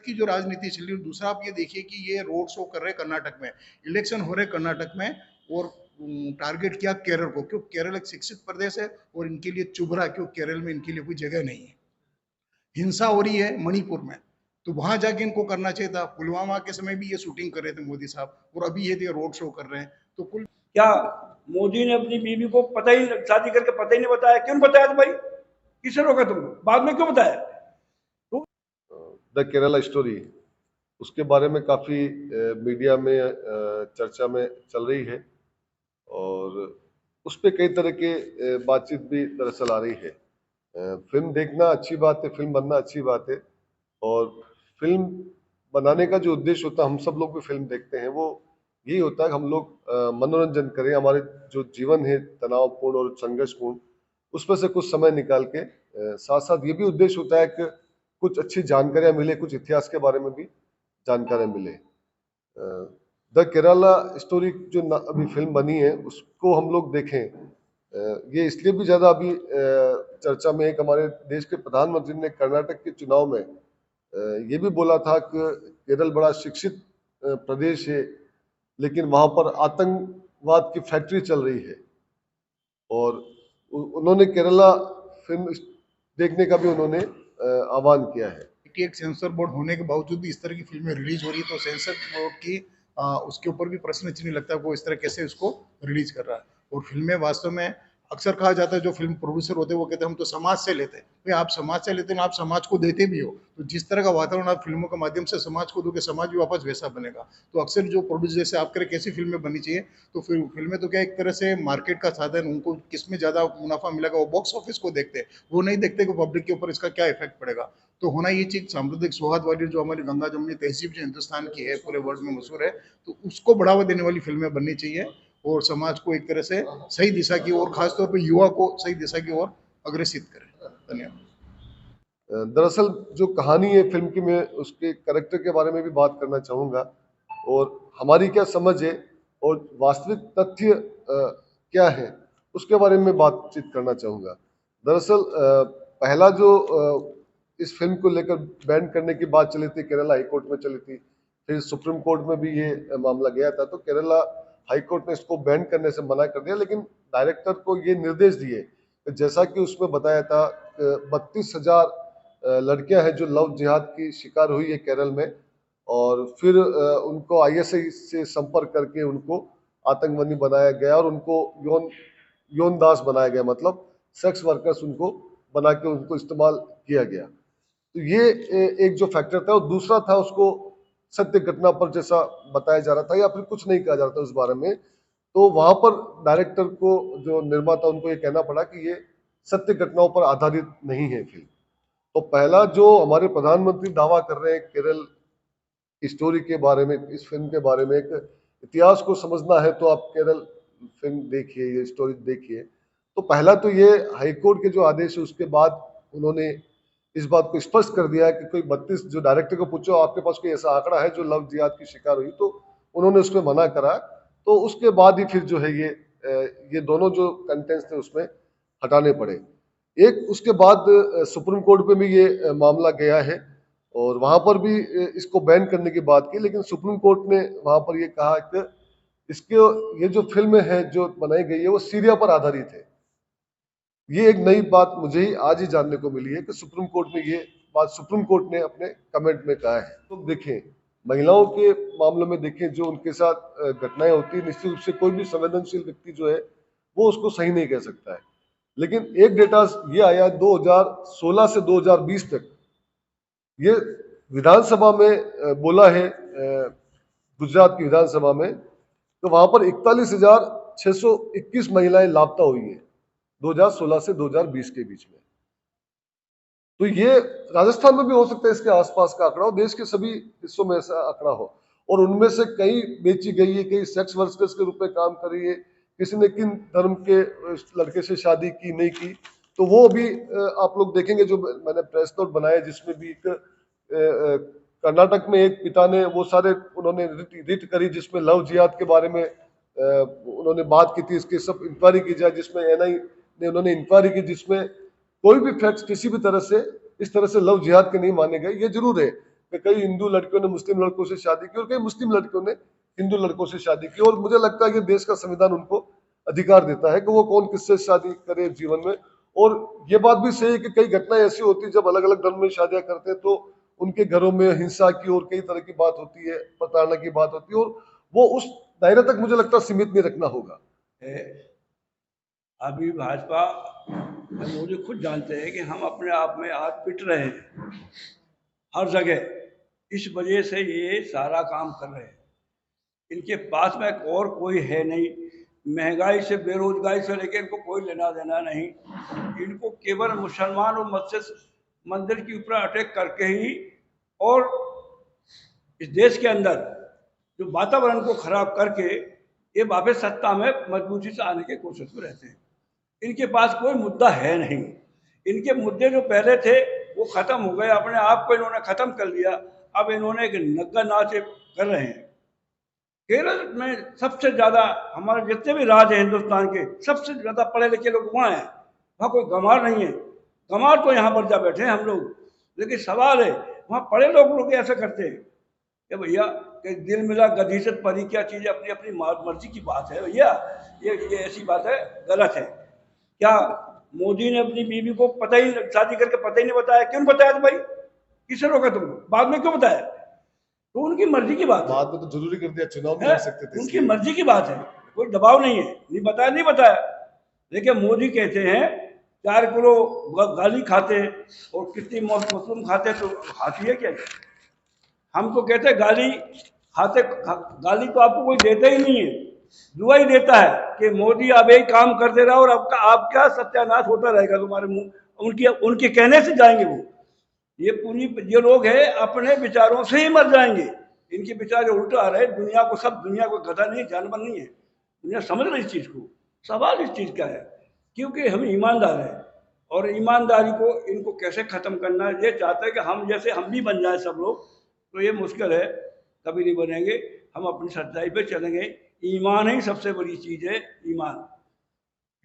की जो राजनीति चल रही है। दूसरा आप ये देखिए कि ये रोड शो कर रहे हैं कर्नाटक में, इलेक्शन हो रहे कर्नाटक में, और टारगेट किया केरल को, क्यों केरल एक शिक्षित प्रदेश है और इनके लिए चुभ रहा, क्यों केरल में इनके लिए कोई जगह नहीं है। हिंसा हो रही है मणिपुर में, तो वहां जाके इनको करना चाहिए था। पुलवामा के समय भी ये शूटिंग कर रहे थे मोदी साहब, और अभी ये रोड शो कर रहे हैं। तो कुल क्या मोदी ने अपनी बीवी को पता ही शादी करके पता ही नहीं बताया? क्यों बताया? तो भाई किसे रोका तुमको? बाद में क्यों बताया? द केरला स्टोरी, उसके बारे में काफ़ी मीडिया में चर्चा में चल रही है, और उस पर कई तरह के बातचीत भी दरअसल आ रही है। फिल्म देखना अच्छी बात है, फिल्म बनना अच्छी बात है, और फिल्म बनाने का जो उद्देश्य होता है, हम सब लोग भी फिल्म देखते हैं, वो यही होता है कि हम लोग मनोरंजन करें। हमारे जो जीवन है तनावपूर्ण और संघर्षपूर्ण, उसमें से कुछ समय निकाल के साथ साथ ये भी उद्देश्य होता है कि कुछ अच्छी जानकारियां मिले, कुछ इतिहास के बारे में भी जानकारियां मिले। द केरला स्टोरी जो अभी फिल्म बनी है, उसको हम लोग देखें। ये इसलिए भी ज़्यादा अभी चर्चा में है कि हमारे देश के प्रधानमंत्री ने कर्नाटक के चुनाव में ये भी बोला था कि केरल बड़ा शिक्षित प्रदेश है, लेकिन वहाँ पर आतंकवाद की फैक्ट्री चल रही है, और उन्होंने केरला फिल्म देखने का भी उन्होंने आह्वान किया है। कि एक सेंसर बोर्ड होने के बावजूद भी इस तरह की फिल्में रिलीज हो रही है, तो सेंसर बोर्ड की उसके ऊपर भी प्रश्न चिन्ह लगता है, वो इस तरह कैसे उसको रिलीज कर रहा है। और फिल्में वास्तव में अक्सर कहा जाता है, जो फिल्म प्रोड्यूसर होते हैं वो कहते हैं हम तो समाज से लेते हैं। भाई आप समाज से लेते हैं, आप समाज को देते भी हो, तो जिस तरह का वातावरण आप फिल्मों के माध्यम से समाज को दोगे, समाज भी वापस वैसा बनेगा। तो अक्सर जो प्रोड्यूसर जैसे आप करें कैसी फिल्में बननी चाहिए, तो फिर फिल्में तो क्या एक तरह से मार्केट का साधन, उनको किसमें ज़्यादा मुनाफा मिलेगा वो बॉक्स ऑफिस को देखते हैं, वो नहीं देखते कि पब्लिक के ऊपर इसका क्या इफेक्ट पड़ेगा। तो होना ये चीज़ सांप्रदायिक सौहार्द वाली जो हमारी गंगा जमुनी तहजीब जो हिंदुस्तान की है, पूरे वर्ल्ड में मशहूर है, तो उसको बढ़ावा देने वाली फिल्में बननी चाहिए, और समाज को एक तरह से सही दिशा की ओर, खासतौर पर युवा को सही दिशा की ओर अग्रेसित करें। धन्यवाद। दरअसल जो कहानी है फिल्म की, मैं उसके कैरेक्टर के बारे में भी बात करना चाहूँगा, और हमारी क्या समझ है और वास्तविक तथ्य क्या है, उसके बारे में बातचीत करना चाहूँगा। दरअसल पहला जो इस फिल्म को लेकर बैन करने की बात चली थी, केरला हाई कोर्ट में चली थी, फिर सुप्रीम कोर्ट में भी ये मामला गया था, तो केरला हाई कोर्ट ने इसको बैन करने से मना कर दिया, लेकिन डायरेक्टर को ये निर्देश दिए, जैसा कि उसमें बताया था, 32,000 लड़कियां हैं जो लव जिहाद की शिकार हुई है केरल में, और फिर उनको आईएसआई से संपर्क करके उनको आतंकवादी बनाया गया, और उनको यौन दास बनाया गया, मतलब सेक्स वर्कर्स उनको बना के उनको इस्तेमाल किया गया। तो ये एक जो फैक्टर था, और दूसरा था उसको सत्य घटना पर जैसा बताया जा रहा था, या फिर कुछ नहीं कहा जा रहा था उस बारे में। तो वहां पर डायरेक्टर को, जो निर्माता, उनको ये कहना पड़ा कि ये सत्य घटनाओं पर आधारित नहीं है फिल्म। तो पहला जो हमारे प्रधानमंत्री दावा कर रहे हैं केरल स्टोरी के बारे में, इस फिल्म के बारे में, एक इतिहास को समझना है तो आप केरल फिल्म देखिए, ये स्टोरी देखिए। तो पहला तो ये हाईकोर्ट के जो आदेश है, उसके बाद उन्होंने इस बात को स्पष्ट कर दिया कि कोई 32, जो डायरेक्टर को पूछो आपके पास कोई ऐसा आंकड़ा है जो लव जिहाद की शिकार हुई, तो उन्होंने उसमें मना करा। तो उसके बाद ही फिर जो है ये दोनों जो कंटेंट्स थे उसमें हटाने पड़े। एक उसके बाद सुप्रीम कोर्ट में भी ये मामला गया है, और वहां पर भी इसको बैन करने की बात की, लेकिन सुप्रीम कोर्ट ने वहां पर ये कहा कि ये जो फिल्म है जो बनाई गई है वो सीरिया पर आधारित है। ये एक नई बात मुझे ही आज ही जानने को मिली है कि सुप्रीम कोर्ट में ये बात सुप्रीम कोर्ट ने अपने कमेंट में कहा है। तो देखें, महिलाओं के मामलों में देखें, जो उनके साथ घटनाएं होती है, निश्चित रूप से कोई भी संवेदनशील व्यक्ति जो है वो उसको सही नहीं कह सकता है। लेकिन एक डेटा ये आया 2016 से 2020 तक, ये विधानसभा में बोला है, गुजरात की विधानसभा में, तो वहां पर 41,621 महिलाएं लापता हुई है 2016 से 2020 के बीच में। तो ये राजस्थान में भी हो सकता है, इसके आसपास का आंकड़ा हो, देश के सभी हिस्सों में ऐसा आंकड़ा हो, और उनमें से कई बेची गई है, कई सेक्स वर्कर्स के रूप में काम कर रही है, किसी ने किन धर्म के लड़के से शादी की नहीं की, तो वो भी आप लोग देखेंगे। जो मैंने प्रेस नोट बनाया, जिसमें भी एक कर्नाटक में एक पिता ने वो सारे उन्होंने रिट करी, जिसमें लव जिहाद के बारे में उन्होंने बात की थी, इसकी सब इंक्वायरी की जाए, जिसमें एनआई ने उन्होंने इंक्वायरी की, जिसमें कोई भी फैक्ट्स किसी भी तरह से इस तरह से लव जिहाद के नहीं माने गए। ये जरूर है कि कई हिंदू लड़कियों ने मुस्लिम लड़कों से शादी की और कई मुस्लिम लड़कियों ने हिंदू लड़कों से शादी की। और मुझे लगता है कि देश का संविधान उनको अधिकार देता है कि वो कौन किससे शादी करे जीवन में। और ये बात भी सही है कि कई घटनाएं ऐसी होती है जब अलग अलग धर्म में शादियां करते हैं तो उनके घरों में हिंसा की और कई तरह की बात होती है, प्रताड़ना की बात होती है, और वो उस दायरे तक मुझे लगता है सीमित नहीं रखना होगा। अभी भाजपा और मोदी खुद जानते हैं कि हम अपने आप में आज पिट रहे हैं हर जगह, इस वजह से ये सारा काम कर रहे हैं। इनके पास में और कोई है नहीं, महंगाई से बेरोजगारी से लेकर इनको कोई लेना देना नहीं। इनको केवल मुसलमान और मस्जिद मंदिर के ऊपर अटैक करके ही और इस देश के अंदर जो वातावरण को खराब करके ये वापस सत्ता में मजबूती से आने की कोशिश में रहते हैं। इनके पास कोई मुद्दा है नहीं। इनके मुद्दे जो पहले थे वो खत्म हो गए, अपने आप को इन्होंने खत्म कर लिया। अब इन्होंने एक नग्गा नाच कर रहे हैं। केरल में सबसे ज्यादा हमारे जितने भी राज्य हैं हिंदुस्तान के, सबसे ज्यादा पढ़े लिखे लोग वहाँ हैं। वहाँ कोई गंवार नहीं है। गंवार तो यहाँ पर जा बैठे हैं हम लोग, लेकिन सवाल है वहाँ पढ़े लोग ऐसे करते हैं कि भैया कि दिल मिला गधी से परी क्या चीज़ है, अपनी अपनी मर्जी की बात है भैया। ये ऐसी बात है, गलत है। क्या मोदी ने अपनी बीवी को पता ही शादी करके पता ही नहीं बताया? क्यों बताया था भाई? किसने रोका तुमको? बाद में क्यों बताया? तो उनकी मर्जी की बात है। बाद में तो जरूरी कर दिया, चुनाव में लड़ सकते थे, उनकी मर्जी की बात है, कोई दबाव नहीं है। नहीं बताया नहीं बताया, लेकिन मोदी कहते हैं 4 किलो गाली खाते और कितनी मशरूम खाते, तो हाथी है क्या? हम तो कहते गाली खाते, गाली तो आपको कोई देता ही नहीं है, दुआ ही देता है कि मोदी अब यही काम करते रहो और आपका सत्यानाश होता रहेगा तुम्हारे मुंह। उनके कहने से जाएंगे वो। ये लोग हैं अपने विचारों से ही मर जाएंगे। इनके विचार उल्टा आ रहे। दुनिया को गधा नहीं, जानवर नहीं है। दुनिया समझ रही इस चीज को। सवाल इस चीज का है क्योंकि हम ईमानदार हैं और ईमानदारी को इनको कैसे खत्म करना है, ये चाहते हैं कि हम जैसे हम भी बन जाए सब लोग, तो ये मुश्किल है, कभी नहीं बनेंगे। हम अपनी सच्चाई पे चलेंगे। ईमान ही सबसे बड़ी चीज है, ईमान।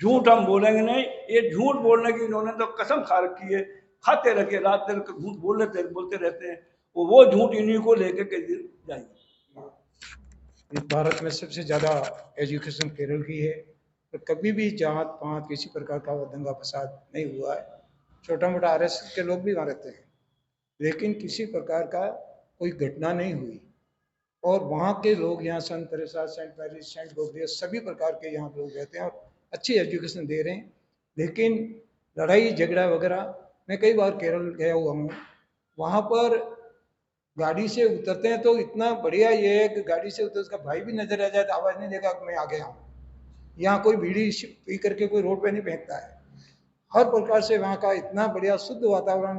झूठ हम बोलेंगे नहीं। ये झूठ बोलने की इन्होंने तो कसम खा रखी है, खाते रखे रात दिन झूठ बोलते रहते हैं। वो झूठ इन्हीं को लेकर के जाएंगे। भारत में सबसे ज्यादा एजुकेशन केरल की है, तो कभी भी जात पात किसी प्रकार का दंगा फसाद नहीं हुआ है। छोटा मोटा आरएसएस के लोग भी वहाँ रहते हैं, लेकिन किसी प्रकार का कोई घटना नहीं हुई। और वहाँ के लोग यहाँ saint Teresa, saint Mary's, saint Gabriel सभी प्रकार के यहाँ लोग रहते हैं और अच्छी एजुकेशन दे रहे हैं। लेकिन लड़ाई झगड़ा वगैरह, मैं कई बार केरल गया हुआ हूँ, वहाँ पर गाड़ी से उतरते हैं तो इतना बढ़िया ये है कि गाड़ी से उतर उसका भाई भी नजर आ जाए तो आवाज़ नहीं देगा मैं आ गया हूँ। यहाँ कोई बीड़ी पी करके कोई रोड पे नहीं फेंकता है। हर प्रकार से वहाँ का इतना बढ़िया शुद्ध वातावरण,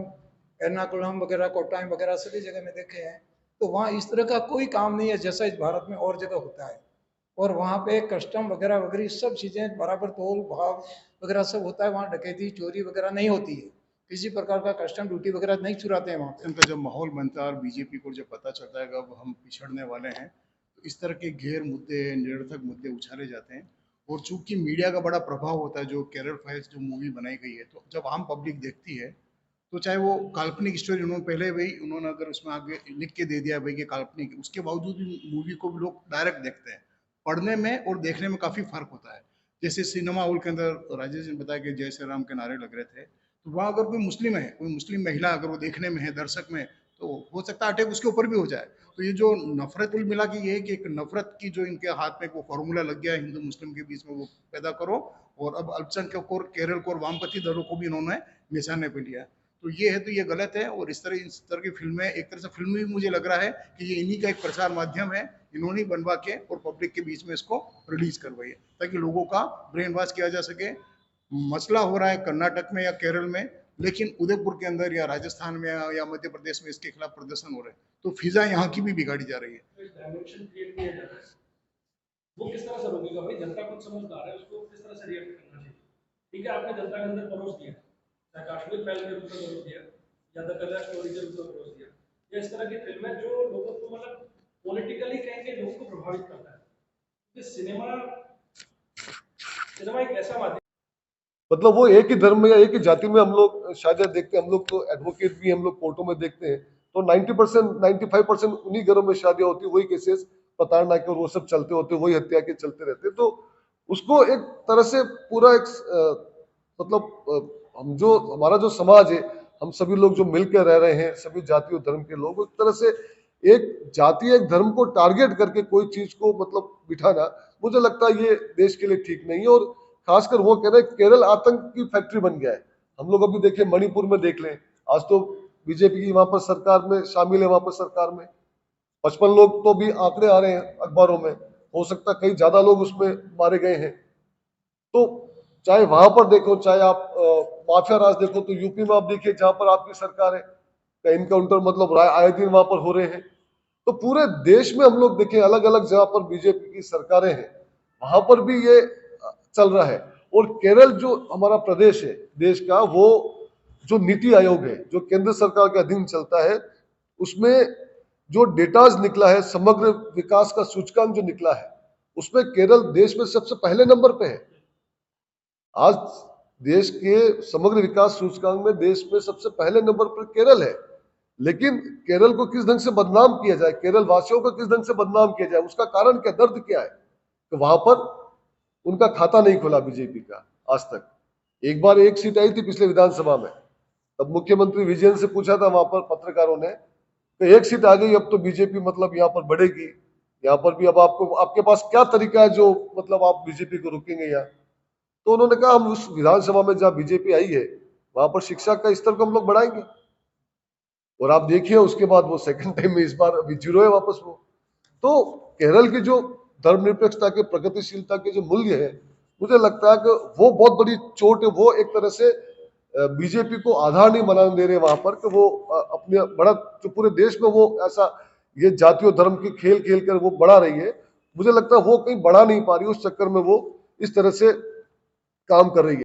एर्नाकुलम वगैरह, कोट्टायम वगैरह सभी जगह में देखे हैं। तो वहाँ इस तरह का कोई काम नहीं है जैसा इस भारत में और जगह होता है। और वहाँ पे कस्टम वगैरह वगैरह सब चीज़ें बराबर, तोल भाव वगैरह सब होता है। वहाँ डकैती चोरी वगैरह नहीं होती है, किसी प्रकार का कस्टम ड्यूटी वगैरह नहीं चुराते हैं वहाँ पे। इनका जब माहौल बनता है और बीजेपी को जब पता चलता है कि अब हम पिछड़ने वाले हैं, तो इस तरह के घेर मुद्दे, निरर्थक मुद्दे उछाले जाते हैं। और चूंकि मीडिया का बड़ा प्रभाव होता है, जो केरल फाइल्स जो मूवी बनाई गई है, तो जब आम पब्लिक देखती है तो चाहे वो काल्पनिक स्टोरी, उन्होंने पहले भाई उन्होंने अगर उसमें आगे लिख के दे दिया भाई कि काल्पनिक, उसके बावजूद भी मूवी को लोग डायरेक्ट देखते हैं। पढ़ने में और देखने में काफ़ी फर्क होता है। जैसे सिनेमा हॉल के अंदर राजेश ने बताया कि जय श्री राम के नारे लग रहे थे, तो वहाँ अगर कोई मुस्लिम है, कोई मुस्लिम महिला अगर वो देखने में है, दर्शक में, तो हो सकता है अटैक उसके ऊपर भी हो जाए। तो ये जो नफरत कुल मिला के ये है कि एक नफरत की जो इनके हाथ में वो फॉर्मूला लग गया हिंदू मुस्लिम के बीच में, वो पैदा करो। और अब अल्पसंख्यक और केरल को और वामपंथी दलों को भी इन्होंने निशाने पे लिया। तो ये है, तो ये गलत है। और इस तरह की फिल्में, एक तरह से फिल्म भी मुझे लग रहा है कि ये इन्हीं का एक प्रचार माध्यम है, इन्होंने बनवा के और पब्लिक के बीच में इसको रिलीज करवाई है ताकि लोगों का ब्रेन वॉश किया जा सके। मसला हो रहा है कर्नाटक में या केरल में, लेकिन उदयपुर के अंदर या राजस्थान में या मध्य प्रदेश में इसके खिलाफ प्रदर्शन हो रहे हैं, तो फिजा यहाँ की भी बिगाड़ी जा रही है। वो किस तरह से रोकेगा भाई? जनता कुछ समझदार है, उसको किस तरह से रिएक्ट करना चाहिए? ठीक है, आपने जनता के अंदर परोस दिया, चाहे काश्मीर फाइल के रूप में परोस दिया या द कलर स्टोरी के रूप में परोस दिया, या इस तरह की फिल्में जो लोगों को मतलब पॉलिटिकली कहेंगे लोगों को प्रभावित करता है। सिनेमा एक ऐसा माध्यम, मतलब वो एक ही धर्म में या एक ही जाति में हम लोग शायद देखते हैं। हम लोग तो एडवोकेट भी हम लोग कोर्टों में देखते हैं तो 90% 95% उन्हीं घरों में शादियां होती, वही केसेस प्रताड़ना के और वो सब चलते होते, वही हत्या के चलते रहते। तो उसको एक तरह से पूरा एक हम जो हमारा जो समाज है, हम सभी लोग जो मिलकर रह रहे हैं, सभी जाति और धर्म के लोग, एक तरह से एक जाति एक धर्म को टारगेट करके कोई चीज को बिठाना, मुझे लगता है ये देश के लिए ठीक नहीं है। और खासकर वो कह रहे हैं केरल आतंक की फैक्ट्री बन गया है। हम लोग अभी देखिए मणिपुर में देख लें, आज तो बीजेपी की वहां पर सरकार में शामिल है, वहां पर सरकार में 55 लोग तो भी आंकड़े आ रहे हैं अखबारों में, हो सकता है कई ज्यादा लोग उसमें मारे गए हैं। तो चाहे वहां पर देखो, चाहे आप माफिया राज देखो, तो यूपी में आप देखिए जहां पर आपकी सरकार है, का इनकाउंटर आए दिन वहां पर हो रहे हैं। तो पूरे देश में हम लोग देखें अलग अलग जगह पर बीजेपी की सरकारें हैं, वहां पर भी ये चल रहा है। और केरल जो हमारा प्रदेश है देश का, वो जो नीति आयोग है जो केंद्र सरकार के अधीन चलता है, उसमें जो डेटाज निकला है, समग्र विकास का सूचकांक जो निकला है, उसमें केरल देश में सबसे पहले नंबर पे है। आज देश के समग्र विकास सूचकांक में देश में सबसे पहले नंबर पर केरल है। लेकिन केरल को किस ढंग से बदनाम किया जाए, केरल वासियों को किस ढंग से बदनाम किया जाए, उसका कारण क्या, दर्द क्या है? तो वहां पर उनका खाता नहीं खोला बीजेपी का आज तक। एक बार एक सीट आई थी पिछले विधानसभा में, तब मुख्यमंत्री विजयन से पूछा था वहां पर पत्रकारों ने, तो एक सीट आ गई, अब तो बीजेपी यहाँ पर बढ़ेगी, यहाँ पर भी अब आपको आपके पास क्या तरीका है जो आप बीजेपी को रोकेंगे यहाँ? तो उन्होंने कहा हम उस विधानसभा में जहाँ बीजेपी आई है वहां पर शिक्षा का स्तर को हम लोग बढ़ाएंगे। और आप देखिए उसके बाद वो सेकंड टाइम में इस बार अभी जीरो है वापस वो। तो केरल की जो धर्मनिरपेक्षता के, प्रगतिशीलता के जो मूल्य है, मुझे लगता है कि वो बहुत बड़ी चोट है। वो एक तरह से बीजेपी को आधार नहीं बनाने दे रहे वहां पर, कि वो अपने बड़ा जो पूरे देश में वो ऐसा ये जाति और धर्म की खेल खेल कर वो बढ़ा रही है। मुझे लगता है वो कहीं बढ़ा नहीं पा रही, उस चक्कर में वो इस तरह से काम कर रही है।